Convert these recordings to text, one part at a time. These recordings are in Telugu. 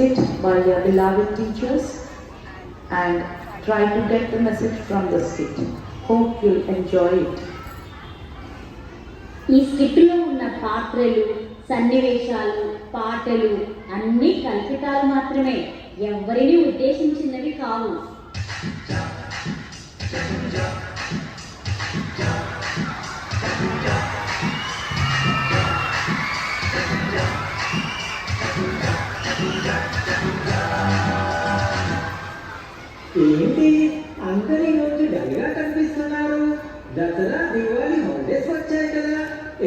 skit by your beloved teachers and try to get the message from the skit. Hope you'll enjoy it. ఈ స్కిట్లో ఉన్న పాత్రలు, సన్నివేశాలు, పాటలు అన్నీ కల్పితాలు మాత్రమే, ఎవరిని ఉద్దేశించినవి కావు. ఏంటి అందరూ ఈరోజు డల్గా కనిపిస్తున్నారు? దసరా దివాళీ హాలిడేస్ వచ్చాయి కదా,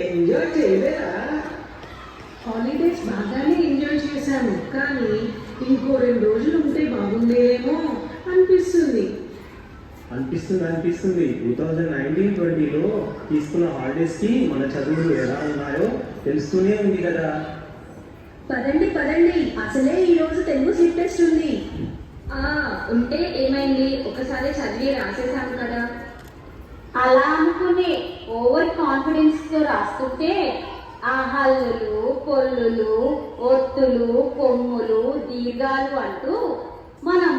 ఎంజాయ్ చేయలేరా? హాలిడేస్ బాగానే ఎంజాయ్ చేశాను, కానీ ఇంకో 2 రోజులు ఉంటే బాగుండేమో అనిపిస్తుంది. 2019-20లో తీసుకున్న హాలిడేస్కి మన చదువులు ఎలా ఉన్నాయో తెలుస్తూనే ఉంది కదా. పదండి పదండి, అసలే ఈరోజు తెలుగు స్లిప్ టెస్ట్ ఉంది. ఉంటే ఏమైంది, ఒకసారి చదివి రాసేసాను కదా. అలా అనుకుని ఓవర్ కాన్ఫిడెన్స్తో రాస్తుంటే ఆ హల్లులు, పొల్లులు, ఒత్తులు, కొమ్ములు, దీర్ఘాలు అంటూ మనం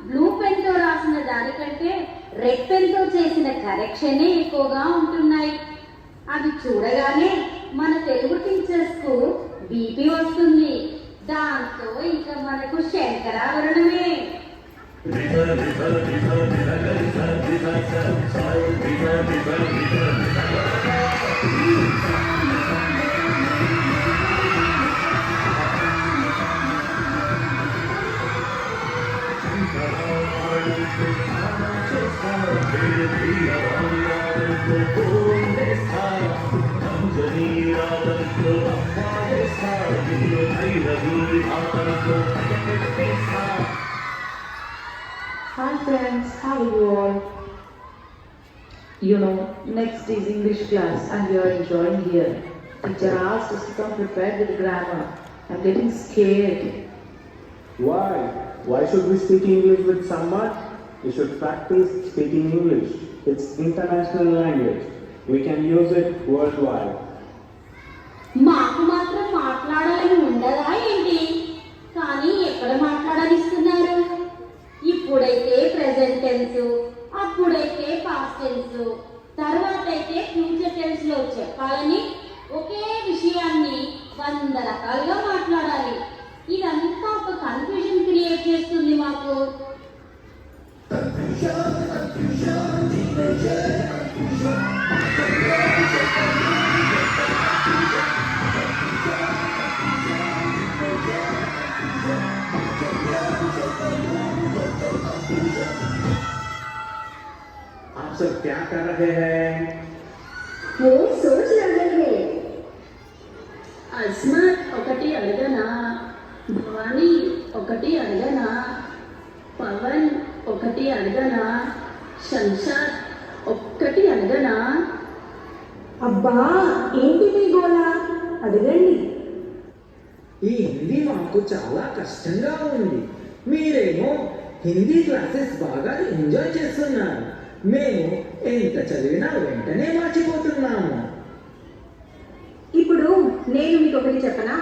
బ్లూ పెన్తో రాసిన దానికంటే రెడ్ పెన్తో చేసిన కరెక్షనే ఎక్కువగా ఉంటున్నాయి. అవి చూడగానే మన తెలుగు టీచర్స్కు బీపీ వస్తుంది. దాంతో ఇంకా మనకు శంకరాభరణమే. Hi friends, how are you all? You know, next is English class and we are enjoying here. Teacher asked us to come prepared with grammar. I'm getting scared. Why? Why should we speak English with someone? We should practice speaking English. It's international language. We can use it worldwide. మాకు మాత్రం మాట్లాడాలని ఉండదా ఏంటి? కానీ ఎక్కడ మాట్లాడనిస్తున్నారు? ఇప్పుడైతే ప్రెజెంట్ టెన్స్, అప్పుడైతే పాస్ట్ టెన్స్, తర్వాత అయితే ఫ్యూచర్ టెన్స్ లో చెప్పాలని ఒకే విషయాన్ని 100 రకాలుగా మాట్లాడాలి. ఇదంతా ఒక కన్ఫ్యూజన్ క్రియేట్ చేస్తుంది మాకు. आप सब क्या कर रहे हैं? वो सोच रहे हैं. అస్మత్ ఒకటి అడగనా, భవానీ ఒకటి అడగనా, పవన్ ఒకటి అడగనా, శంషాద్ ఒక్కటి అడగనా? అబ్బా ఏంటి మీ గోలా, అడగండి. ఈ హిందీ మాకు చాలా కష్టంగా ఉంది. మీరేమో హిందీ క్లాసెస్ బాగా ఎంజాయ్ చేస్తున్నారు, మేము ఎంత చదివినా వెంటనే మర్చిపోతున్నాము. ఇప్పుడు నేను మీకు ఒకటి చెప్పనా,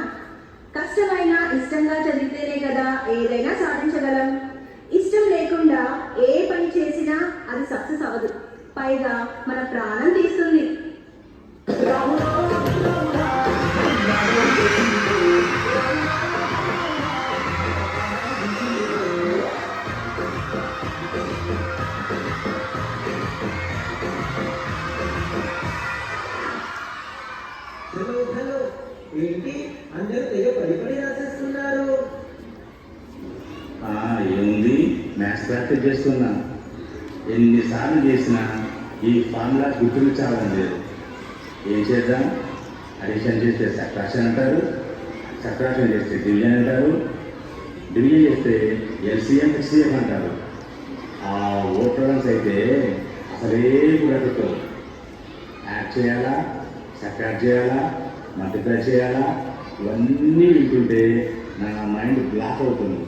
కష్టమైన ఇష్టంగా చదివితేనే కదా ఏదైనా సాధించగలం. ఇష్టం లేకుండా ఏ పని చేసినా అది సక్సెస్ అవ్వదు, పైగా మన ప్రాణం తీస్తుంది. హలో, ఏంటి అందరూ తెగ పడి రాసేస్తున్నారు? ఏముంది, మ్యాథ్స్ ప్రాక్టీస్ చేస్తున్నా. ఎన్నిసార్లు చేసినా ఈ ఫార్ములా గుర్తుకు చావడం లేదు. ఏం చేద్దాం? అడిషన్ చేస్తే సబ్ట్రాక్షన్ అంటారు, సబ్ట్రాక్షన్ చేస్తే డివిజన్ అంటారు, డివిజన్ చేస్తే ఎల్సిఎం హెచ్సిఎం అంటారు. ఆ ఓట్రన్స్ అయితే అసలే గుర్తుకోవు. యాడ్ చేయాలా, సబ్ట్రాక్ట్ చేయాలా, మల్టిప్లై చేయాలా, ఇవన్నీ వింటుంటే నా మైండ్ బ్లాక్ అవుతుంది.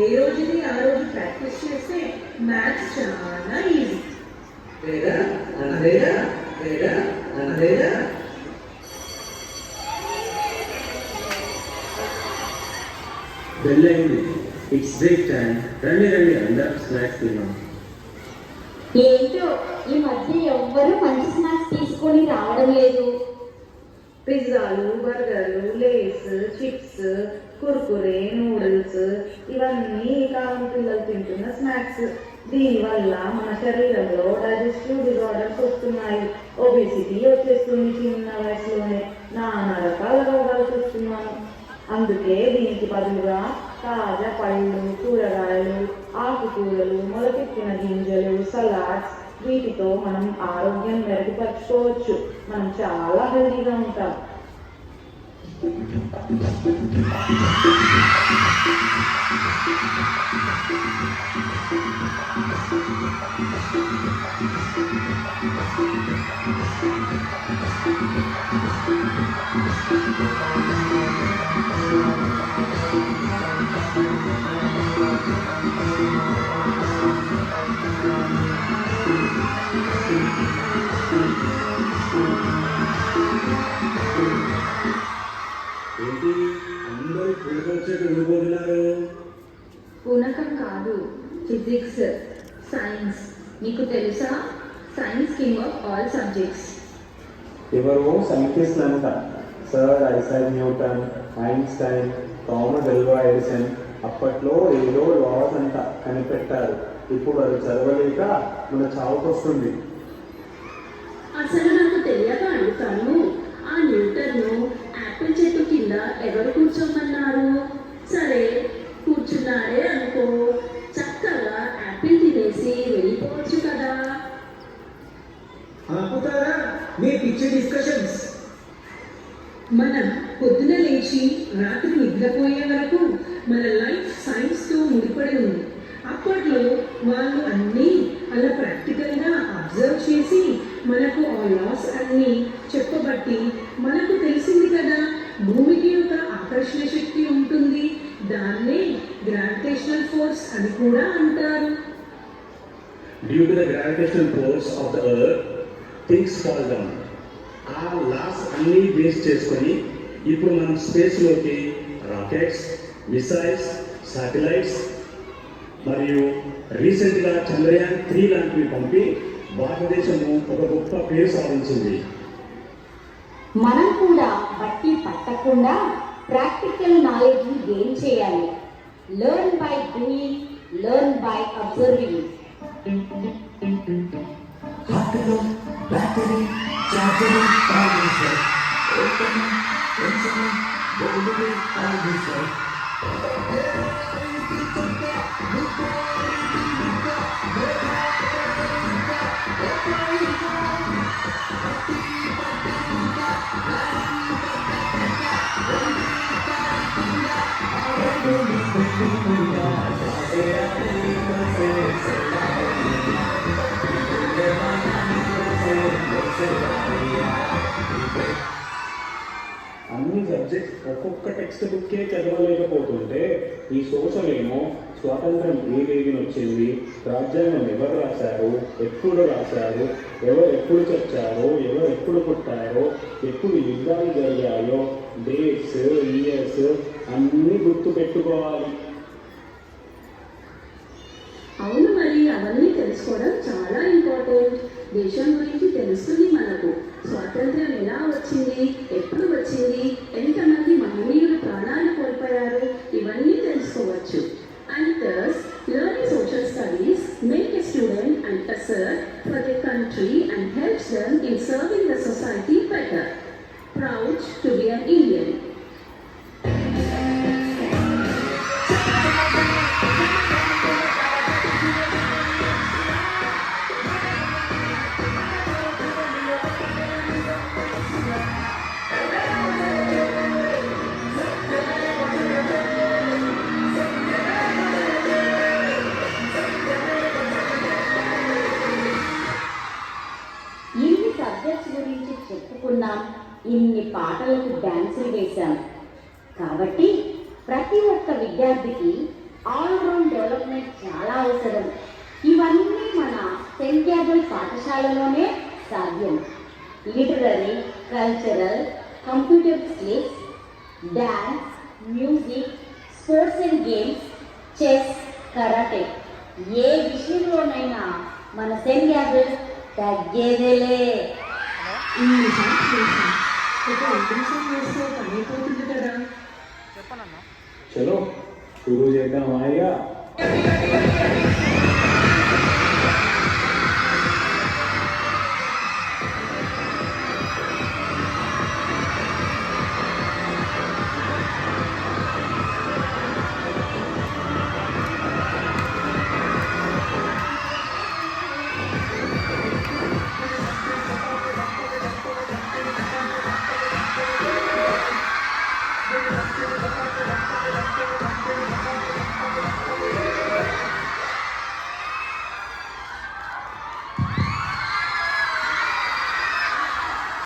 ఏ రోజుది ఆ రోజు ప్రాక్టీస్ చేస్తే మ్యాథ్స్ చాలా ఈజీ. లేదా అదేనా లేదా అదేనా వెళ్ళండి, ఇట్స్ బ్రేక్ టైం. రండి రండి, అందరం స్నాక్స్ తిన్నాం. ఏంటో ఈ మధ్య ఎవ్వరూ మంచి స్నాక్స్ తీసుకొని రావడం లేదు. పిజ్జాలు, బర్గర్లు, లేస్, చిప్స్, కుర్కురే, నూడిల్స్ ఇవన్నీ ఈ కాలం పిల్లలు తింటున్న స్నాక్స్. దీనివల్ల మన శరీరంలో డైజెస్టివ్ డిజార్డర్స్ వస్తున్నాయి. ఒబేసిటీ వచ్చేస్తుంది చిన్న వయసులోనే. నానా రకాల రోగాలు చూస్తున్నాము. అందుకే దీనికి బదులుగా తాజా పళ్ళు, కూరగాయలు, ఆకుకూరలు, మొలకెత్తిన గింజలు, సలాడ్స్ వీటితో మనం ఆరోగ్యం మెరుగుపరచుకోవచ్చు. మనం చాలా హెల్తీగా ఉంటాం. ఏంటి అందరూ పూలకొచ్చేట్టు ఉండిపోతున్నారు? పూనకం కాదు, ఫిజిక్స్, సైన్స్. నీకు తెలుసా? Science king of all subjects. ఎవరో సైంటిస్టులు అంట, sir Isaac Newton, Einstein, Thomas Alva Edison అప్పట్లో ఏదో లాస్ అంట కనిపెట్టారు. ఇప్పుడు అది చదవలేక మన చావుకొస్తుంది. అసలు నాకు తెలియక అడుగుతాను, ఆ న్యూటన్ను యాపిల్ చెట్టు కింద ఎవరు కూర్చోమన్నారు? సరే కూర్చున్నాడే అనుకో, చక్కగా యాపిల్ తినేసి వెళ్ళిపోవచ్చు కదా. ఆపుతారా మీ పిచ్చి డిస్కషన్స్? మనం పొద్దున లేచి రాత్రి నిద్రపోయే వరకు మన లైఫ్ సైన్స్తో ముడిపడి ఉంది. అప్పట్లో వాళ్ళు అన్నీ అలా ప్రాక్టికల్గా అబ్జర్వ్ చేసి మనకు ఆ లాస్ అన్నీ చెప్పబట్టి మనకు తెలిసింది కదా, భూమికి ఒక ఆకర్షణ శక్తి ఉంటుంది, దాన్నే గ్రావిటేషనల్ ఫోర్స్ అని కూడా అంటారు. Due to the gravitational force of the earth, things fall down. ఆ లాస్ అన్ని బేస్ చేసుకొని ఇప్పుడు మనం స్పేస్లోకి రాకెట్స్, మిసైల్స్, శాటిలైట్స్ మరియు రీసెంట్గా చంద్రయాన్ 3 లాంటివి పంపి భారతదేశము ఒక గొప్ప పేరు సాధించింది. మనం కూడా బట్టి పట్టకుండా ప్రాక్టికల్ నాలెడ్జ్ని గెయిన్ చేయాలి. Learn by doing, learn by observing. హార్ట్లో బ్యాటరీ చార్జర్ ఆగిస్తారు. కొంచెం బొల్లుని ఆగిస్తారు. అన్ని సబ్జెక్ట్స్ ఒక్కొక్క టెక్స్ట్ బుక్కే చదవలేకపోతుంటే ఈ సోషల్ ఏమో స్వాతంత్రం ఏ తేదీన వచ్చింది, రాజ్యాంగం ఎవరు రాశారు, ఎప్పుడు రాశారు, ఎవరు ఎప్పుడు చచ్చారో, ఎవరు ఎప్పుడు పుట్టారో, ఎప్పుడు యుద్ధాలు జరిగాయో, డేట్స్, ఇయర్స్ అన్నీ గుర్తు పెట్టుకోవాలి. అవును, మరి అవన్నీ తెలుసుకోవడం చాలా ఇంపార్టెంట్. దేశం గురించి తెలుస్తుంది మనకు. స్వాతంత్ర్యం ఎలా వచ్చింది, ఎప్పుడు వచ్చింది, ఎంతమంది మహనీయులు ప్రాణాలు కోల్పోయారు, ఇవన్నీ తెలుసుకోవచ్చు. And thus, learning social studies make a student an asset for their country and helps them in serving the society better. Proud to be an Indian. ఇన్ని సబ్జెక్ట్స్ గురించి చెప్పుకున్నాం, ఇన్ని పాటలకు డ్యాన్సులు వేశాం. కాబట్టి ప్రతి ఒక్క విద్యార్థికి ఆల్ పాఠశాలలోనే సాధ్యం. Literary, cultural, computer skills, dance, music, sports and games, chess, karate ఏ విషయంలోనైనా మన సెంట్ గ్యాబ్రిల్ తగ్గేదేలే. ఇన్ని సార్లు చేశాం. ఒక ఇంప్రెషన్ చేస్తే పని అయిపోతుంది కదా. చలో షురూ చేద్దాం హాయిగా.